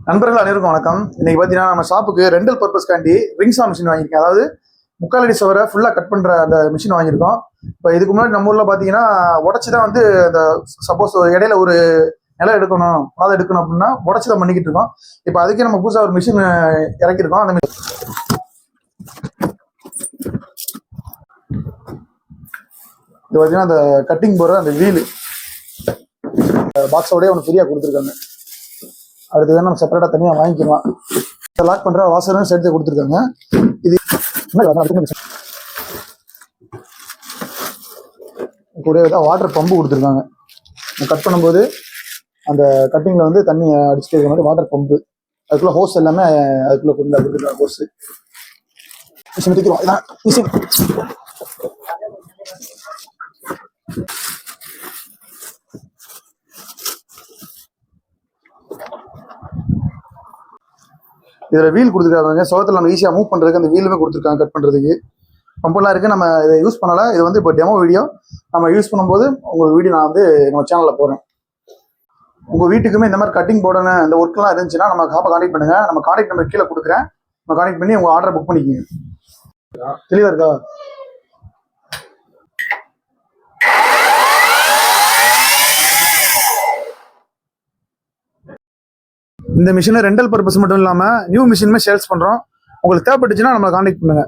நண்பர்கள் அனைவருக்கும் வணக்கம். இன்னைக்கு பார்த்தீங்கன்னா நம்ம ஷாப்புக்கு ரெண்டல் பர்பஸ்க்காண்டி ரிங்ஸா மிஷின் வாங்கியிருக்கேன். அதாவது முக்கால் அடி சவரை ஃபுல்லாக கட் பண்ணுற அந்த மிஷின் வாங்கியிருக்கோம். இப்போ இதுக்கு முன்னாடி நம்ம ஊரில் பார்த்தீங்கன்னா உடச்சி தான் வந்து அந்த சப்போஸ் இடையில ஒரு நிலம் எடுக்கணும், பாதை எடுக்கணும் அப்படின்னா உடச்சி தான் பண்ணிக்கிட்டு இருக்கோம். இப்போ அதுக்கே நம்ம புதுசாக ஒரு மிஷின் இறக்கியிருக்கோம். அந்த இது பார்த்தீங்கன்னா அந்த கட்டிங் போகிற அந்த வீலு பாக்ஸோடய ஒன்று ஃப்ரீயாக கொடுத்துருக்காங்க. அடுத்து வேணும் நம்ம செப்பரேட்டாக தனியாக வாங்கிக்கலாம். லாக் பண்ணுற வாசரும் சேர்த்து கொடுத்துருக்காங்க. இது கூட வாட்டர் பம்பு கொடுத்துருக்காங்க. கட் பண்ணும்போது அந்த கட்டிங்கில் வந்து தண்ணி அடிச்சுட்டு இருக்க மாதிரி வாட்டர் பம்பு, அதுக்குள்ள ஹோஸ் எல்லாமே அதுக்குள்ள கொடுத்துருக்காங்க. ஹோஸ் மிஷின் தூக்கிடுவோம். இதான் மிஷின். இதில் வீல் கொடுத்துருக்காங்க. சோகத்தில் நம்ம ஈஸியாக மூவ் பண்ணுறதுக்கு அந்த வீலுமே கொடுத்துருக்காங்க. கட் பண்ணுறதுக்கு பம்பெல்லாம் இருக்குது. நம்ம இதை யூஸ் பண்ணலை. இது வந்து இப்போ டெமோ வீடியோ. நம்ம யூஸ் பண்ணும்போது உங்களுக்கு வீடியோ நான் வந்து நம்ம சேனலில் போகிறேன். உங்கள் வீட்டுக்குமே இந்த மாதிரி கட்டிங் போடணும் இந்த ஒர்க்லாம் இருந்துச்சுன்னா நம்ம ஷாப்பை கான்டெக்ட் பண்ணுங்கள். நம்ம கான்டெக்ட் நம்பர் கீழே கொடுக்குறேன். நம்ம கான்டெக்ட் பண்ணி உங்கள் ஆர்டரை புக் பண்ணிக்கோங்க. தெளிவாக இருக்கா? இந்த மிஷினை ரெண்டல் பர்பஸ் மட்டும் இல்லாமல் நியூ மிஷினுமே சேல்ஸ் பண்ணுறோம். உங்களுக்கு தேவைப்பட்டுச்சுன்னா நம்மளை கான்டெக்ட் பண்ணுங்கள்.